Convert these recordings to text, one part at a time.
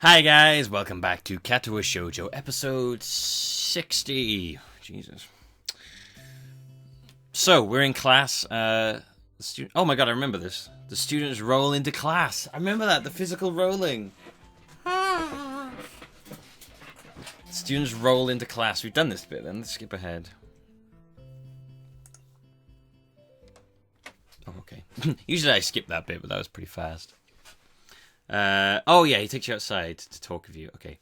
Hi guys, welcome back to Katawa Shoujo, episode 60. Jesus. So, we're in class, oh my god, I remember this. The students roll into class. I remember that, the physical rolling. Students roll into class. We've done this bit then, let's skip ahead. Oh, okay. Usually I skip that bit, but that was pretty fast. Oh yeah, he takes you outside to talk with you. Okay.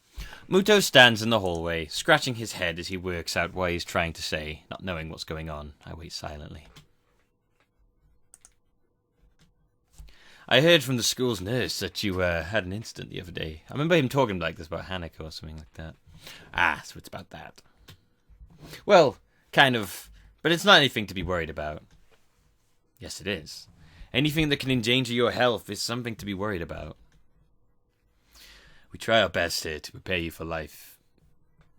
Muto stands in the hallway, scratching his head as he works out what he's trying to say, not knowing what's going on. I wait silently. I heard from the school's nurse that you had an incident the other day. I remember him talking like this about Hanako or something like that. Ah, so it's about that. Well, kind of, but it's not anything to be worried about. Yes, it is. Anything that can endanger your health is something to be worried about. We try our best here to prepare you for life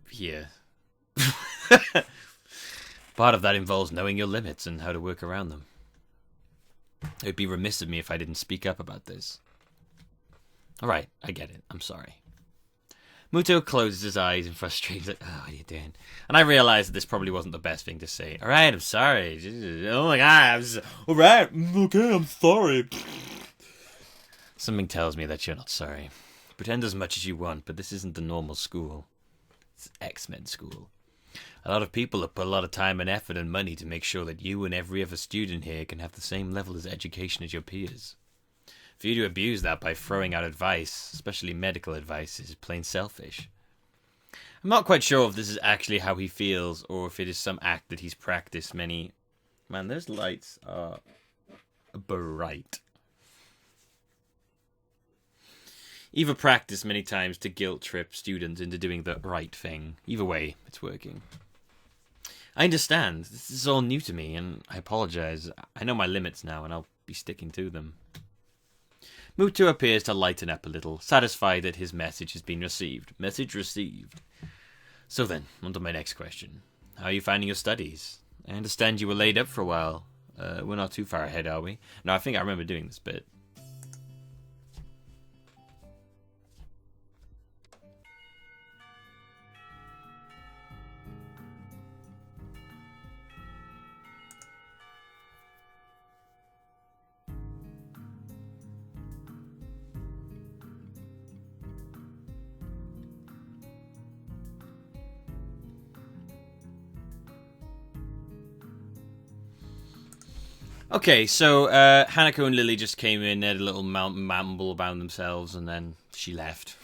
here. Part of that involves knowing your limits and how to work around them. It would be remiss of me if I didn't speak up about this. Alright, I get it. I'm sorry. Muto closes his eyes in frustration. He's like, oh, what are you doing? And I realized that this probably wasn't the best thing to say. Alright, I'm sorry. Oh my god, alright, okay, I'm sorry. Something tells me that you're not sorry. Pretend as much as you want, but this isn't the normal school. It's X-Men school. A lot of people have put a lot of time and effort and money to make sure that you and every other student here can have the same level of education as your peers. For you to abuse that by throwing out advice, especially medical advice, is plain selfish. I'm not quite sure if this is actually how he feels, or if it is some act that he's practiced many... Man, those lights are bright. Either practiced many times to guilt trip students into doing the right thing. Either way, it's working. I understand. This is all new to me, and I apologize. I know my limits now, and I'll be sticking to them. Muto appears to lighten up a little, satisfied that his message has been received. Message received. So then, on to my next question. How are you finding your studies? I understand you were laid up for a while. We're not too far ahead, are we? No, I think I remember doing this bit. Okay, so Hanako and Lily just came in, had a little mamble about themselves, and then she left.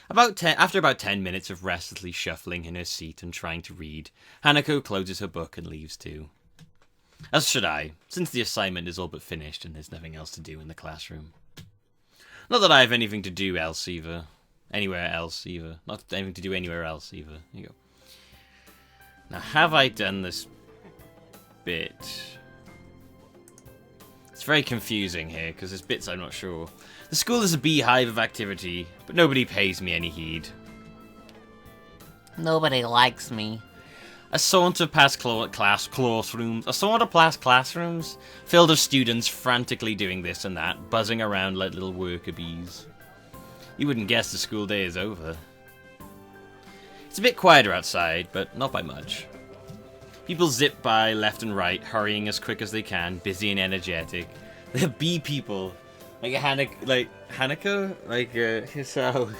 After about 10 minutes of restlessly shuffling in her seat and trying to read, Hanako closes her book and leaves too. As should I, since the assignment is all but finished and there's nothing else to do in the classroom. Not that I have anything to do else either. Anywhere else either. Not anything to do anywhere else either. Here you go. Now, have I done this bit? It's very confusing here, because there's bits I'm not sure. The school is a beehive of activity, but nobody pays me any heed. Nobody likes me. I saunter past classrooms, filled with students frantically doing this and that, buzzing around like little worker bees. You wouldn't guess the school day is over. It's a bit quieter outside, but not by much. People zip by left and right, hurrying as quick as they can, busy and energetic. The bee people, like Hanako, like Hisao,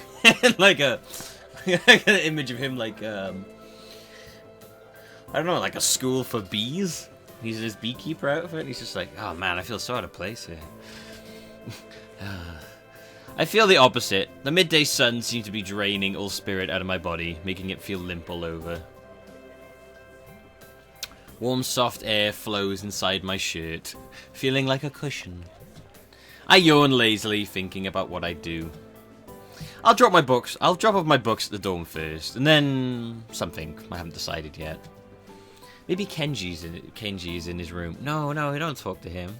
like an image of him, like I don't know, like a school for bees. He's in his beekeeper outfit. And he's just like, oh man, I feel so out of place here. I feel the opposite. The midday sun seems to be draining all spirit out of my body, making it feel limp all over. Warm, soft air flows inside my shirt, feeling like a cushion. I yawn lazily, thinking about what I'd do. I'll drop off my books at the dorm first, and then something. I haven't decided yet. Maybe Kenji is in his room. No, I don't talk to him.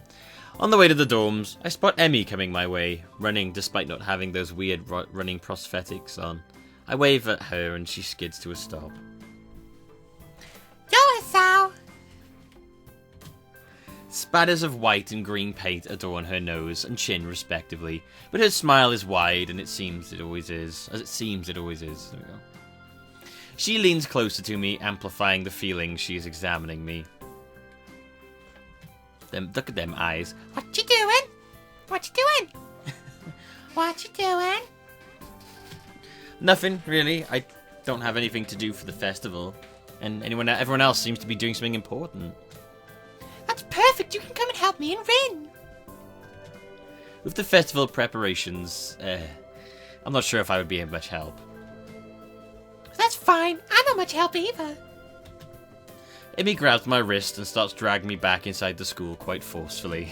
On the way to the dorms, I spot Emmy coming my way, running despite not having those weird running prosthetics on. I wave at her, and she skids to a stop. Yo, Hisao! Spatters of white and green paint adorn her nose and chin respectively, but her smile is wide, and it seems it always is. There we go. She leans closer to me, amplifying the feeling she is examining me. Look at them eyes. What you doing? What you doing? What you doing? Nothing, really. I don't have anything to do for the festival. And everyone else seems to be doing something important. That's perfect. You can come and help me and Rin. With the festival preparations, I'm not sure if I would be of much help. That's fine. I'm not much help either. Emmy grabs my wrist and starts dragging me back inside the school quite forcefully.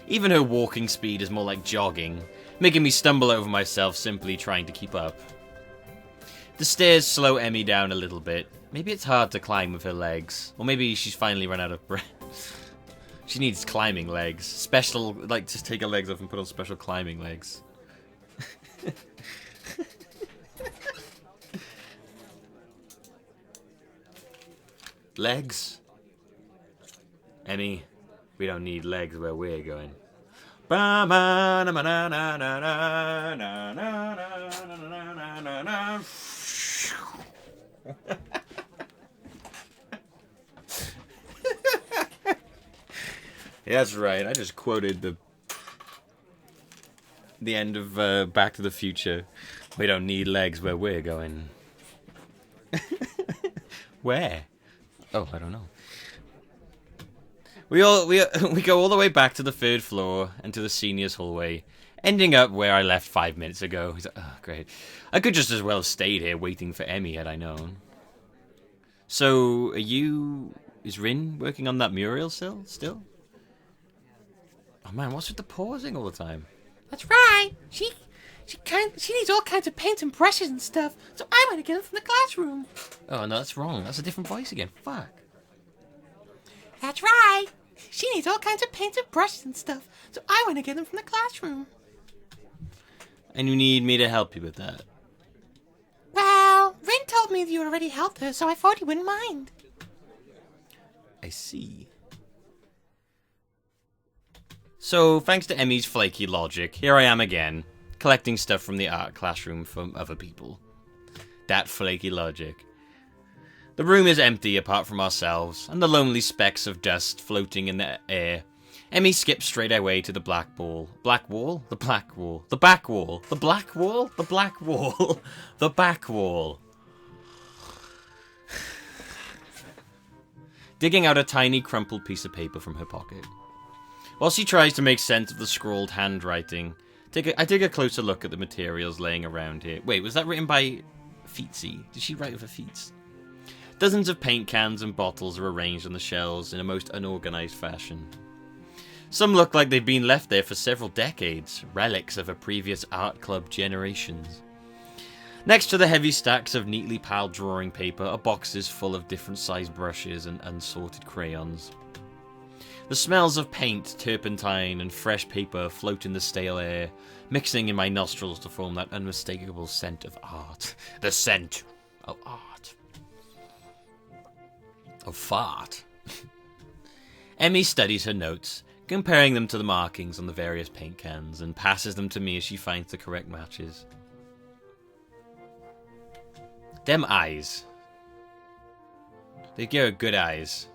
Even her walking speed is more like jogging, making me stumble over myself simply trying to keep up. The stairs slow Emmy down a little bit. Maybe it's hard to climb with her legs. Or maybe she's finally run out of breath. She needs climbing legs. Special, like, just take her legs off and put on special climbing legs. Legs? Emmy, we don't need legs where we're going. Yeah, that's right. I just quoted the end of Back to the Future. We don't need legs where we're going. Where? Oh, I don't know. We go all the way back to the 3rd floor and to the seniors' hallway, ending up where I left 5 minutes ago. He's like, oh, great. I could just as well have stayed here waiting for Emmy had I known. So, is Rin working on that mural still? Oh man, what's with the pausing all the time? That's right. She needs all kinds of paints and brushes and stuff, so I want to get them from the classroom. Oh no, that's wrong. That's a different voice again. Fuck. That's right. She needs all kinds of paints and brushes and stuff, so I want to get them from the classroom. And you need me to help you with that? Well, Rin told me that you already helped her, so I thought you wouldn't mind. I see. So, thanks to Emmy's flaky logic, here I am again, collecting stuff from the art classroom from other people. That flaky logic. The room is empty apart from ourselves, and the lonely specks of dust floating in the air. Emmy skips straight away to the black wall. Black wall? The black wall. The back wall. The black wall? The black wall. The back wall. Digging out a tiny crumpled piece of paper from her pocket. While she tries to make sense of the scrawled handwriting, I take a closer look at the materials laying around here. Wait, was that written by Feetsy? Did she write with her feet? Dozens of paint cans and bottles are arranged on the shelves in a most unorganized fashion. Some look like they've been left there for several decades, relics of a previous art club generations. Next to the heavy stacks of neatly piled drawing paper are boxes full of different sized brushes and unsorted crayons. The smells of paint, turpentine, and fresh paper float in the stale air, mixing in my nostrils to form that unmistakable scent of art. The scent of art. Of fart. Emmy studies her notes, comparing them to the markings on the various paint cans, and passes them to me as she finds the correct matches. Them eyes. They give her good eyes.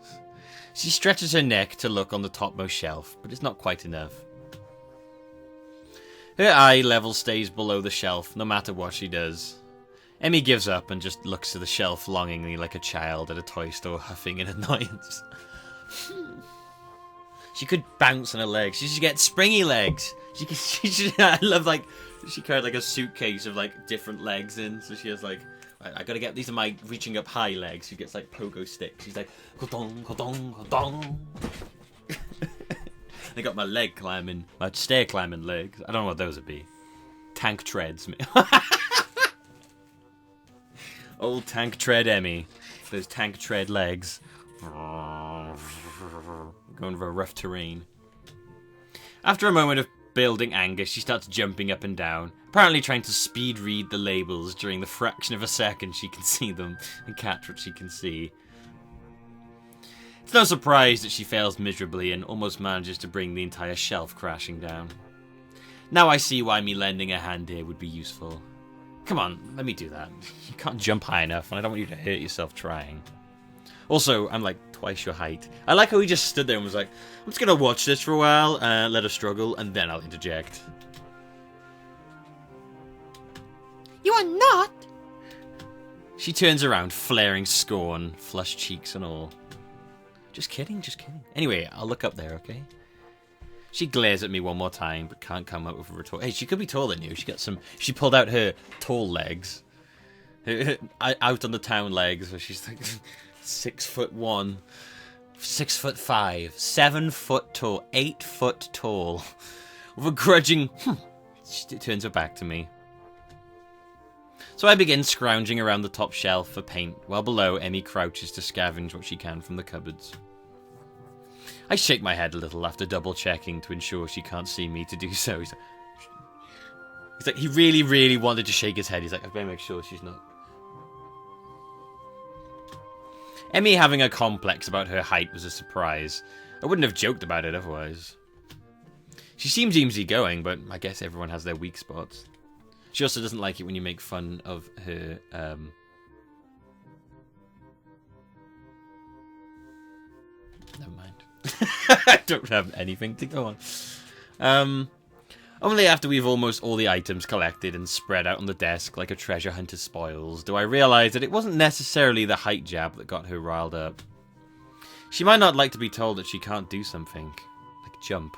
She stretches her neck to look on the topmost shelf, but it's not quite enough. Her eye level stays below the shelf, no matter what she does. Emmy gives up and just looks to the shelf longingly like a child at a toy store, huffing in annoyance. She could bounce on her legs. She should get springy legs. I love, like, she carried, like, a suitcase of, like, different legs in, so she has, like, I gotta get, these are my reaching up high legs. She gets, like, pogo sticks. She's like, hodong, hodong, hodong. I got my leg climbing, my stair climbing legs. I don't know what those would be. Tank treads. Old tank tread Emmy. Those tank tread legs. Going over a rough terrain. After a moment of building anger, she starts jumping up and down, apparently trying to speed read the labels during the fraction of a second she can see them and catch what she can see. It's no surprise that she fails miserably and almost manages to bring the entire shelf crashing down. Now I see why me lending a hand here would be useful. Come on, let me do that. You can't jump high enough, and I don't want you to hurt yourself trying. Also, I'm like twice your height. I like how he just stood there and was like, I'm just gonna watch this for a while, let her struggle, and then I'll interject. You are not! She turns around, flaring scorn, flushed cheeks and all. Just kidding, just kidding. Anyway, I'll look up there, okay? She glares at me one more time, but can't come up with a retort. Hey, she could be taller than you. She pulled out her tall legs. Out on the town legs, where she's like 6'1", 6'5", 7 foot tall, 8 foot tall. With a grudging, she turns her back to me. So I begin scrounging around the top shelf for paint, while below Emmy crouches to scavenge what she can from the cupboards. I shake my head a little after double checking to ensure she can't see me to do so. He's like, he really, really wanted to shake his head. He's like, I better make sure she's not. Emmy having a complex about her height was a surprise. I wouldn't have joked about it otherwise. She seems easygoing, but I guess everyone has their weak spots. She also doesn't like it when you make fun of her, Never mind. I don't have anything to go on. Only after we've almost all the items collected and spread out on the desk like a treasure hunter's spoils do I realise that it wasn't necessarily the height jab that got her riled up. She might not like to be told that she can't do something. Like jump.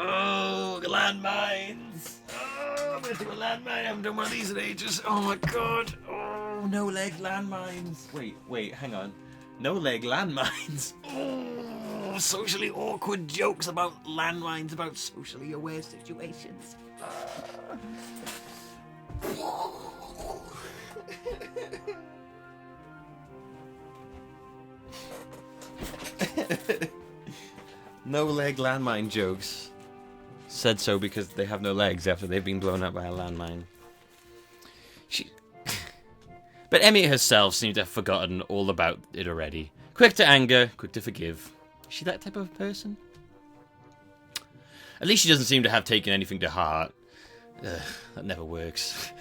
Oh, landmines! Oh, I'm gonna do a landmine. I haven't done one of these in ages. Oh my god! Oh, no leg landmines. Wait, hang on. No leg landmines. Oh, socially awkward jokes about landmines about socially aware situations. No leg landmine jokes. Said so because they have no legs after they've been blown up by a landmine. But Emmy herself seemed to have forgotten all about it already. Quick to anger, quick to forgive. Is she that type of person? At least she doesn't seem to have taken anything to heart. Ugh, that never works.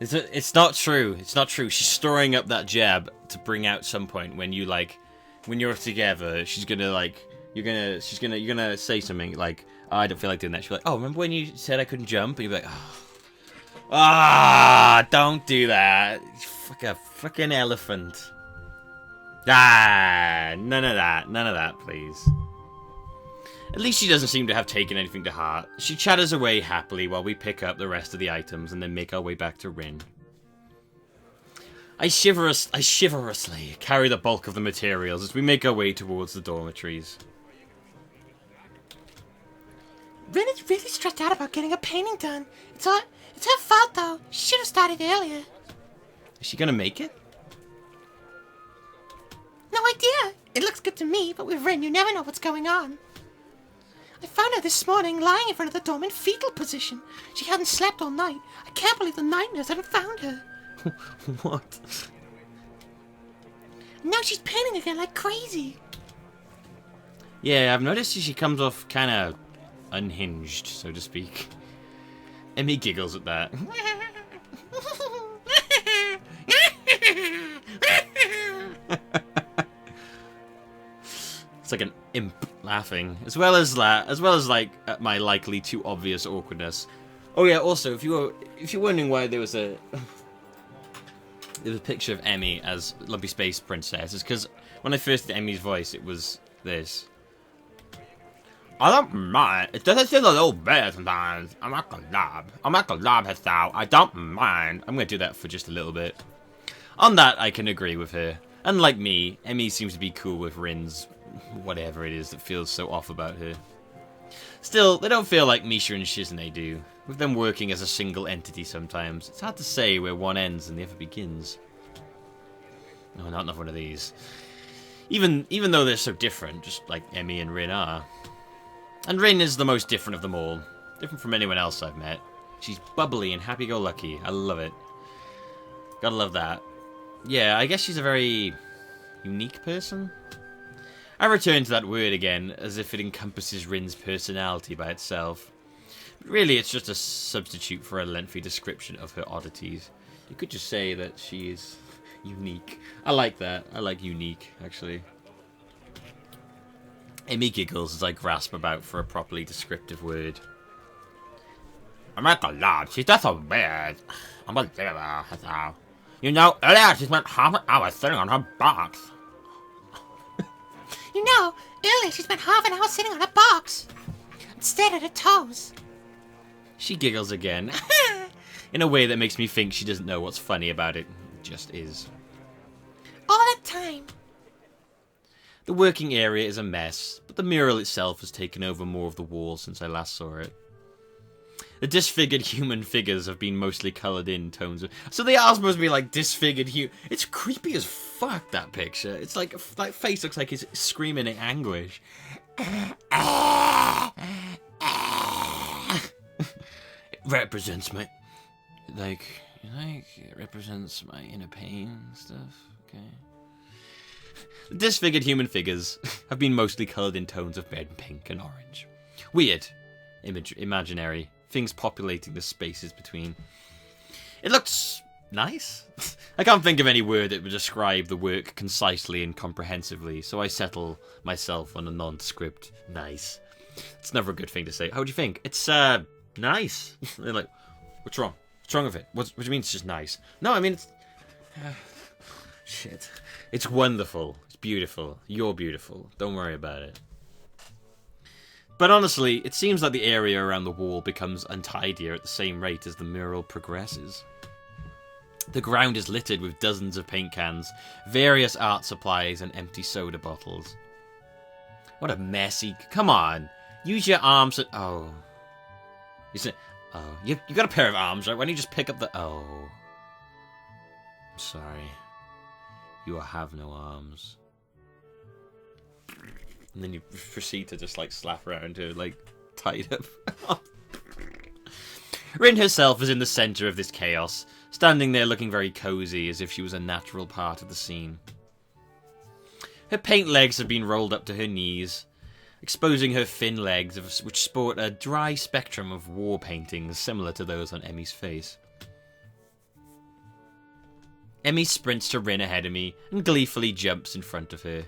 It's not true. It's not true. She's storing up that jab to bring out some point when you when you're together. She's gonna you're gonna say something like, oh, I don't feel like doing that. She'll be like, oh, remember when you said I couldn't jump? And you'll be like, don't do that. Fuck a fucking elephant. None of that, please. At least she doesn't seem to have taken anything to heart. She chatters away happily while we pick up the rest of the items and then make our way back to Rin. I chivalrously carry the bulk of the materials as we make our way towards the dormitories. Rin is really stressed out about getting a painting done. It's her fault, though. She should have started earlier. Is she gonna make it? No idea. It looks good to me, but with Rin, you never know what's going on. I found her this morning lying in front of the dorm in fetal position. She hadn't slept all night. I can't believe the night nurse hadn't found her. What? Now she's painting again like crazy. Yeah, I've noticed she comes off kind of unhinged, so to speak. Emmy giggles at that. It's like an imp laughing, as well as like at my likely too obvious awkwardness. Oh yeah, also if you're wondering why there was a picture of Emmy as Lumpy Space Princess, it's because when I first did Emmy's voice, it was this. I don't mind. It doesn't seem a little bad sometimes. I'm not gonna lie, Hisao. I don't mind. I'm gonna do that for just a little bit. On that, I can agree with her. Unlike me, Emmy seems to be cool with Rin's whatever it is that feels so off about her. Still, they don't feel like Misha and Shizune do. With them working as a single entity sometimes, it's hard to say where one ends and the other begins. No, not another one of these. Even though they're so different, just like Emmy and Rin are. And Rin is the most different of them all. Different from anyone else I've met. She's bubbly and happy-go-lucky. I love it. Gotta love that. Yeah, I guess she's a very Unique person? I return to that word again, as if it encompasses Rin's personality by itself. But really, it's just a substitute for a lengthy description of her oddities. You could just say that she is unique. I like that. I like unique, actually. Amy giggles as I grasp about for a properly descriptive word. I'm at the lab. She's just so weird. I'm a little. You know, earlier she spent half an hour sitting on her box. You know, earlier she spent half an hour sitting on a box instead of her toes. She giggles again, in a way that makes me think she doesn't know what's funny about it. It just is. All the time. The working area is a mess, but the mural itself has taken over more of the wall since I last saw it. The disfigured human figures have been mostly coloured in tones of... So they are supposed to be like disfigured human... It's creepy as fuck, that picture. It's like... That face looks like it's screaming in anguish. It represents my... Like, it represents my inner pain and stuff. Okay. The disfigured human figures have been mostly coloured in tones of red, pink, and orange. Weird. Imaginary. Things populating the spaces between. It looks nice. I can't think of any word that would describe the work concisely and comprehensively, so I settle myself on a nondescript nice. It's never a good thing to say. How do you think? It's, nice. They're like, what's wrong? What's wrong with it? What do you mean it's just nice? No, I mean it's... shit. It's wonderful. It's beautiful. You're beautiful. Don't worry about it. But honestly, it seems like the area around the wall becomes untidier at the same rate as the mural progresses. The ground is littered with dozens of paint cans, various art supplies, and empty soda bottles. What a messy... Come on! Use your arms and... Oh. You said... Oh. You got a pair of arms, right? Why don't you just pick up the... Oh. I'm sorry. You have no arms. And then you proceed to just, like, slap around her, like, tied up. Rin herself is in the centre of this chaos, standing there looking very cosy, as if she was a natural part of the scene. Her paint legs have been rolled up to her knees, exposing her thin legs, which sport a dry spectrum of war paintings similar to those on Emmy's face. Emmy sprints to Rin ahead of me, and gleefully jumps in front of her.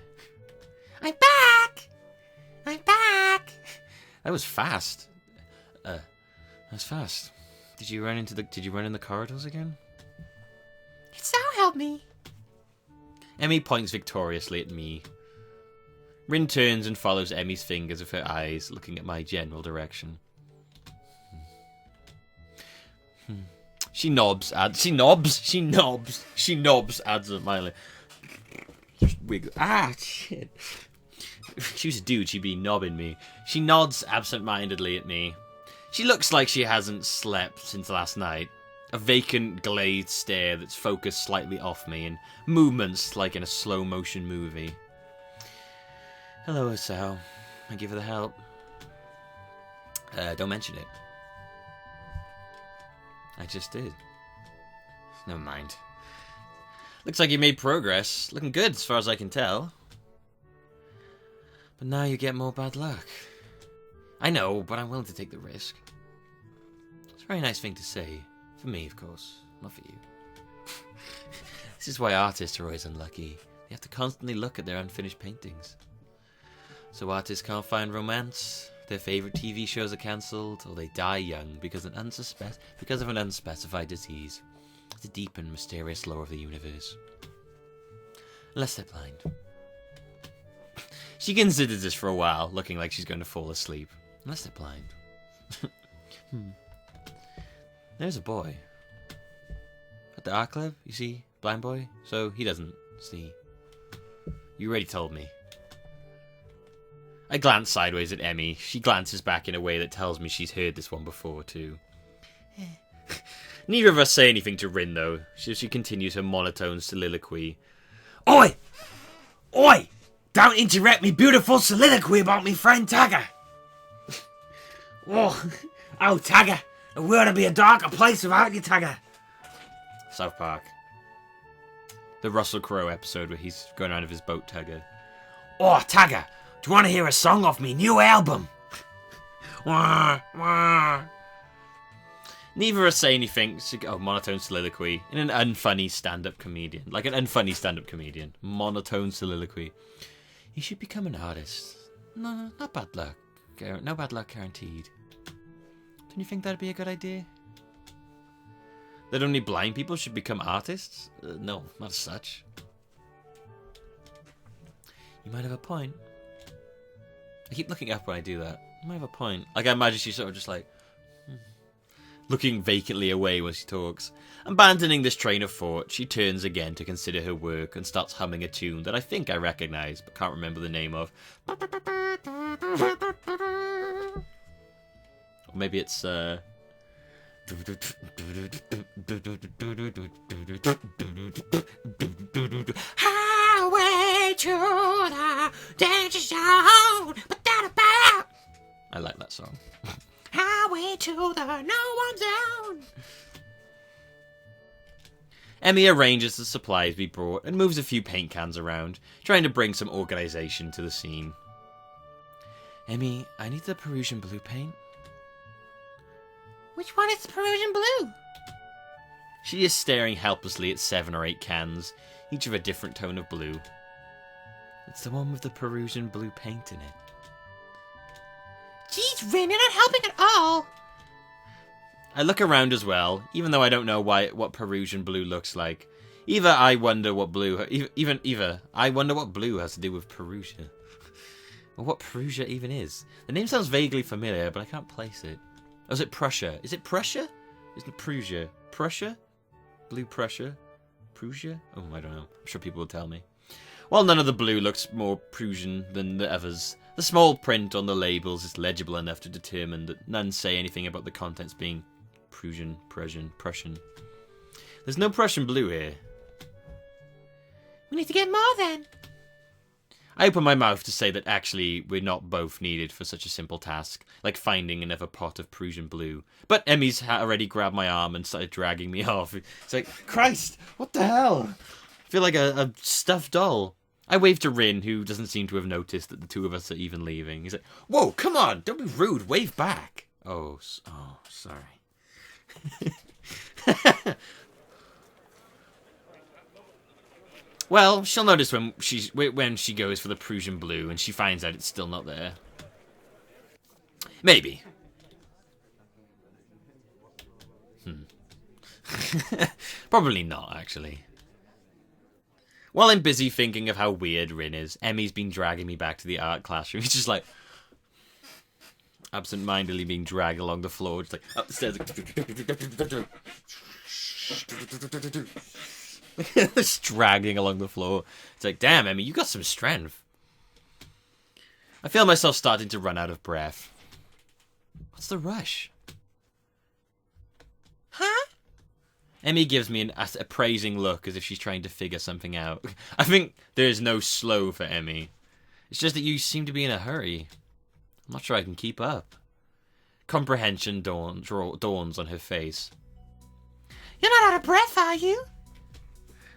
I'm back! I'm back! That was fast. That's fast. Did you run in the corridors again? Hisao helped me. Emmy points victoriously at me. Rin turns and follows Emmy's fingers with her eyes, looking at my general direction. She nobs, adds a smiley. Wiggle. Ah, shit. If she was a dude, she'd be nobbing me. She nods absent-mindedly at me. She looks like she hasn't slept since last night. A vacant, glazed stare that's focused slightly off me, and movements like in a slow-motion movie. Hello, Hisao. Thank you for the help. Don't mention it. I just did. Never mind. Looks like you made progress. Looking good as far as I can tell. But now you get more bad luck. I know, but I'm willing to take the risk. It's a very nice thing to say. For me, of course. Not for you. This is why artists are always unlucky. They have to constantly look at their unfinished paintings. So artists can't find romance, their favourite TV shows are cancelled, or they die young because of an unspecified disease. The deep and mysterious lore of the universe. Unless they're blind. She considers this for a while, looking like she's going to fall asleep. Unless they're blind. There's a boy. At the art club, you see? Blind boy? So he doesn't see. You already told me. I glance sideways at Emmy. She glances back in a way that tells me she's heard this one before, too. Neither of us say anything to Rin, though. She continues her monotone soliloquy. Oi! Oi! Don't interrupt me beautiful soliloquy about me friend Tagger! Oh, Tagger! The world would be a darker place without you, Tagger! South Park. The Russell Crowe episode where he's going around with his boat tugger. Oh, Tugger, do you want to hear a song off me new album? Wah, wah. Neither of us say anything. Monotone soliloquy. In an unfunny stand-up comedian. Like an unfunny stand-up comedian. Monotone soliloquy. You should become an artist. No, not bad luck. No bad luck guaranteed. Don't you think that'd be a good idea? That only blind people should become artists? No, not as such. You might have a point. I keep looking up when I do that. You might have a point. Like, I imagine she's sort of just like... looking vacantly away when she talks. Abandoning this train of thought, she turns again to consider her work and starts humming a tune that I think I recognise, but can't remember the name of. Or maybe it's, Highway to the danger zone. I like that song. Highway to the no-one zone. Emmy arranges the supplies we brought and moves a few paint cans around, trying to bring some organisation to the scene. Emmy, I need the Perusian blue paint. Which one is the Perusian blue? She is staring helplessly at 7 or 8 cans, each of a different tone of blue. It's the one with the Perusian blue paint in it. Jeez, Rin, you're not helping at all. I look around as well, even though I don't know what Perusian blue looks like. I wonder what blue has to do with Perusia. Or what Perusia even is. The name sounds vaguely familiar, but I can't place it. Oh, is it Prussia? Is it Prussia? Isn't it Prussia? Prussia? Blue Prussia? Prussia? Oh, I don't know. I'm sure people will tell me. While none of the blue looks more Prussian than the others, the small print on the labels is legible enough to determine that none say anything about the contents being Prussian. There's no Prussian blue here. We need to get more then. I open my mouth to say that actually we're not both needed for such a simple task, like finding another pot of Prussian blue. But Emmy's already grabbed my arm and started dragging me off. It's like, Christ, what the hell? I feel like a stuffed doll. I wave to Rin, who doesn't seem to have noticed that the two of us are even leaving. He's like, whoa, come on, don't be rude, wave back. Oh, sorry. Well, she'll notice when she goes for the Prussian blue and she finds out it's still not there. Maybe. Probably not, actually. While I'm busy thinking of how weird Rin is, Emmy's been dragging me back to the art classroom. He's just like... absent-mindedly being dragged along the floor, just like up the stairs. Just dragging along the floor. It's like, damn, Emmy, you got some strength. I feel myself starting to run out of breath. What's the rush? Huh? Emmy gives me an appraising look as if she's trying to figure something out. I think there is no slow for Emmy. It's just that you seem to be in a hurry. I'm not sure I can keep up. Comprehension dawns on her face. You're not out of breath, are you?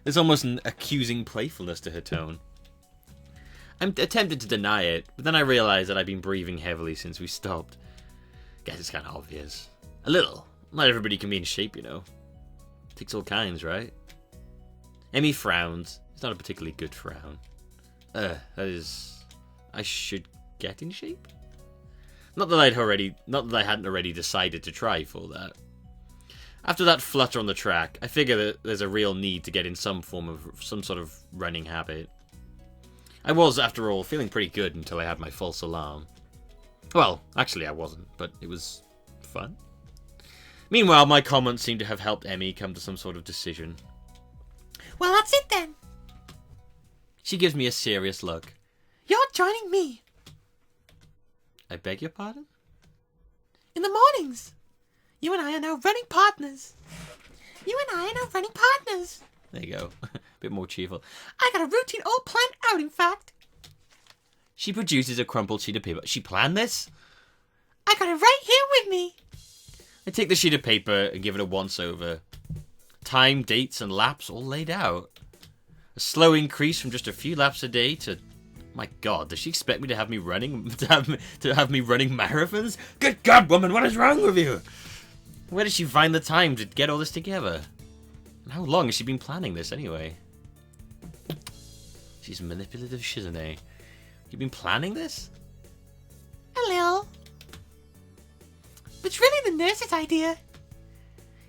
There's almost an accusing playfulness to her tone. I'm tempted to deny it, but then I realise that I've been breathing heavily since we stopped. Guess it's kind of obvious. A little. Not everybody can be in shape, you know. Takes all kinds, right? Emmy frowns. It's not a particularly good frown. That is... I should get in shape? Not that I hadn't already decided to try for that. After that flutter on the track, I figure that there's a real need to get in some sort of running habit. I was, after all, feeling pretty good until I had my false alarm. Well, actually I wasn't, but it was fun. Meanwhile, my comments seem to have helped Emmy come to some sort of decision. Well, that's it then. She gives me a serious look. You're joining me. I beg your pardon? In the mornings. You and I are now running partners. There you go. A bit more cheerful. I got a routine all planned out, in fact. She produces a crumpled sheet of paper. She planned this? I got it right here with me. I take the sheet of paper and give it a once-over. Time, dates, and laps all laid out. A slow increase from just a few laps a day to... My God, does she expect me to have me running... to have me running marathons? Good God, woman, what is wrong with you? Where did she find the time to get all this together? And how long has she been planning this, anyway? She's manipulative, isn't she? You've been planning this? A little. But it's really the nurse's idea.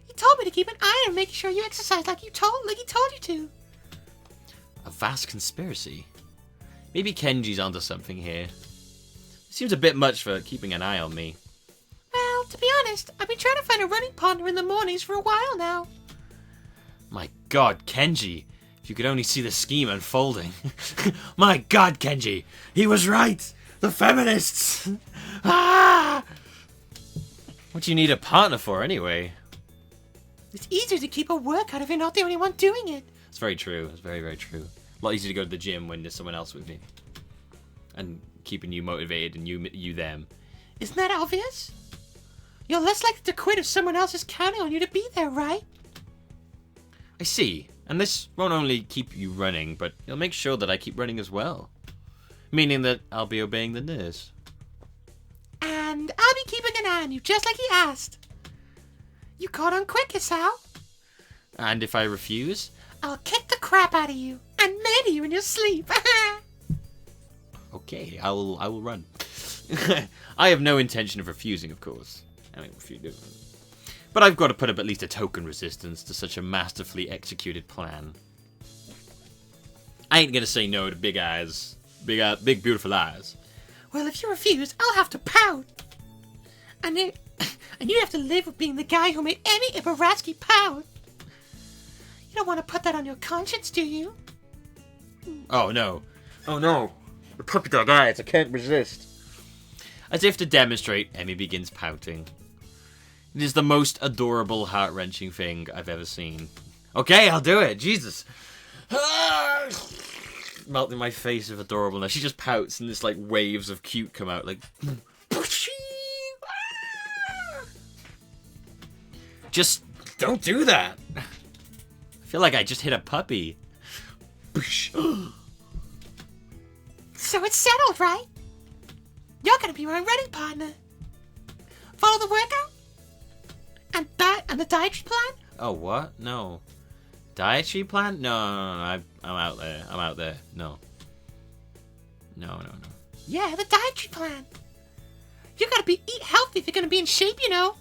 He told me to keep an eye on making sure you exercise like he told you to. A vast conspiracy. Maybe Kenji's onto something here. It seems a bit much for keeping an eye on me. Well, to be honest, I've been trying to find a running partner in the mornings for a while now. My God, Kenji. If you could only see the scheme unfolding. My God, Kenji. He was right. The feminists. Ah! What do you need a partner for, anyway? It's easier to keep a workout if you're not the only one doing it. It's very true. It's very, very true. A lot easier to go to the gym when there's someone else with you. And keeping you motivated and you them. Isn't that obvious? You're less likely to quit if someone else is counting on you to be there, right? I see. And this won't only keep you running, but it'll make sure that I keep running as well. Meaning that I'll be obeying the nurse. And I'll be keeping an eye on you, just like he asked. You caught on quick, Hisao. And if I refuse? I'll kick the crap out of you and murder you in your sleep. Okay, I will run. I have no intention of refusing, of course. I mean, if you do. But I've got to put up at least a token resistance to such a masterfully executed plan. I ain't gonna say no to big eyes. Big beautiful eyes. Well, if you refuse, I'll have to pout. And you have to live with being the guy who made Emmy Ibaratsky pout. You don't want to put that on your conscience, do you? Oh, no. Oh, no. The puppy dog eyes, I can't resist. As if to demonstrate, Emmy begins pouting. It is the most adorable, heart-wrenching thing I've ever seen. Okay, I'll do it. Jesus. Melting my face with adorableness. She just pouts and this like waves of cute come out like... Just don't do that. I feel like I just hit a puppy. So it's settled, right? You're gonna be my running partner. Follow the workout? And the dietary plan? Oh, what? No. Dietary plan? No. I'm out there. No. No. Yeah, the dietary plan. You gotta eat healthy if you're gonna be in shape, you know.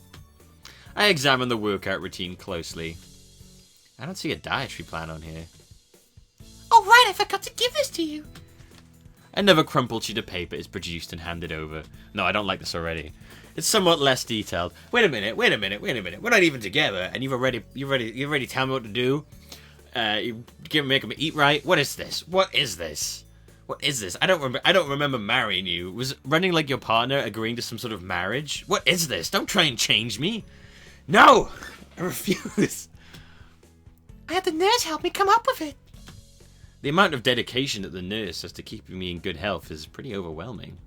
I examine the workout routine closely. I don't see a dietary plan on here. Oh, right, I forgot to give this to you. Another crumpled sheet of paper is produced and handed over. No, I don't like this already. It's somewhat less detailed. Wait a minute. We're not even together, and you've already tell me what to do. You make me eat right. What is this? I don't remember marrying you. Was running like your partner agreeing to some sort of marriage? What is this? Don't try and change me. No, I refuse. I had the nurse help me come up with it. The amount of dedication that the nurse has to keeping me in good health is pretty overwhelming.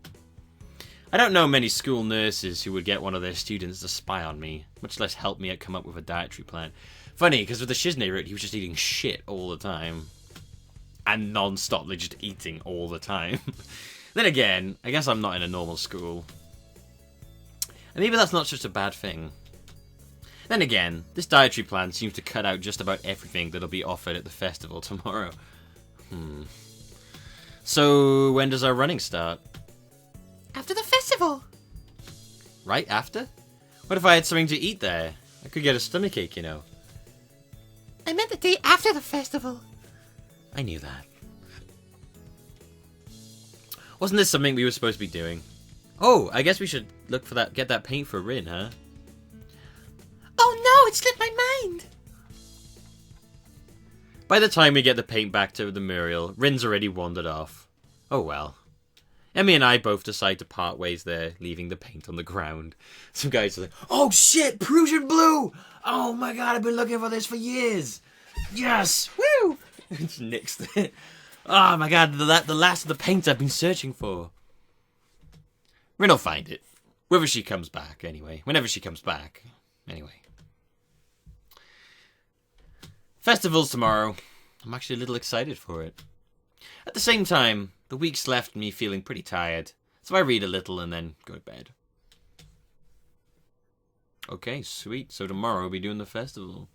I don't know many school nurses who would get one of their students to spy on me, much less help me come up with a dietary plan. Funny, because with the Shizune route, he was just eating shit all the time. And non-stoply just eating all the time. Then again, I guess I'm not in a normal school. And maybe that's not such a bad thing. Then again, this dietary plan seems to cut out just about everything that'll be offered at the festival tomorrow. So, when does our running start? After the festival. Right after? What if I had something to eat there? I could get a stomachache, you know. I meant the day after the festival. I knew that. Wasn't this something we were supposed to be doing? Oh, I guess we should look for that, get that paint for Rin, huh? Oh no, it slipped my mind. By the time we get the paint back to the mural, Rin's already wandered off. Oh well. Emmy and I both decide to part ways there, leaving the paint on the ground. Some guys are like, oh shit, Prussian blue! Oh my god, I've been looking for this for years! Yes! Woo! Just nixed it. Oh my god, the last of the paint I've been searching for. Rin will find it. Whenever she comes back. Anyway. Festival's tomorrow. I'm actually a little excited for it. At the same time, the week's left me feeling pretty tired, so I read a little and then go to bed. Okay, sweet. So tomorrow we'll be doing the festival.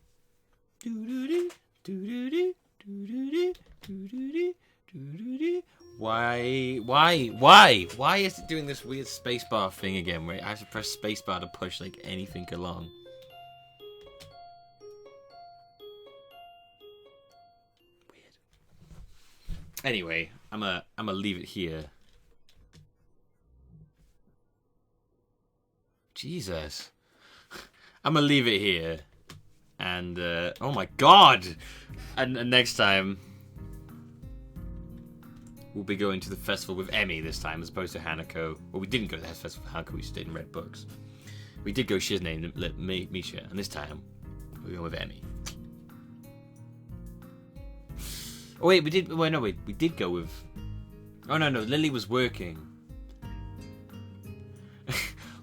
Why is it doing this weird spacebar thing again where I have to press spacebar to push like anything along? Weird. Anyway, I'm gonna leave it here. Jesus. I'm gonna leave it here. And, oh my god! And next time, we'll be going to the festival with Emmy this time, as opposed to Hanako. Well, we didn't go to the festival with Hanako, we stayed and read books. We did go Shizne and Misha, and this time, we're going with Emmy. Oh wait, we did go with... Oh no, Lily was working.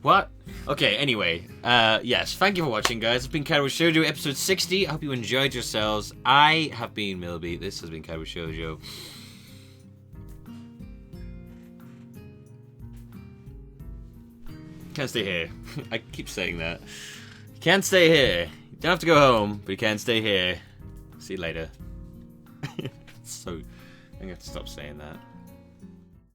What? Okay, anyway, yes, thank you for watching, guys. It's been Katawa Shoujo, episode 60. I hope you enjoyed yourselves. I have been Millbee. This has been Katawa Shoujo. Can't stay here. I keep saying that. You can't stay here. You don't have to go home, but you can stay here. See you later. So, I'm gonna have to stop saying that.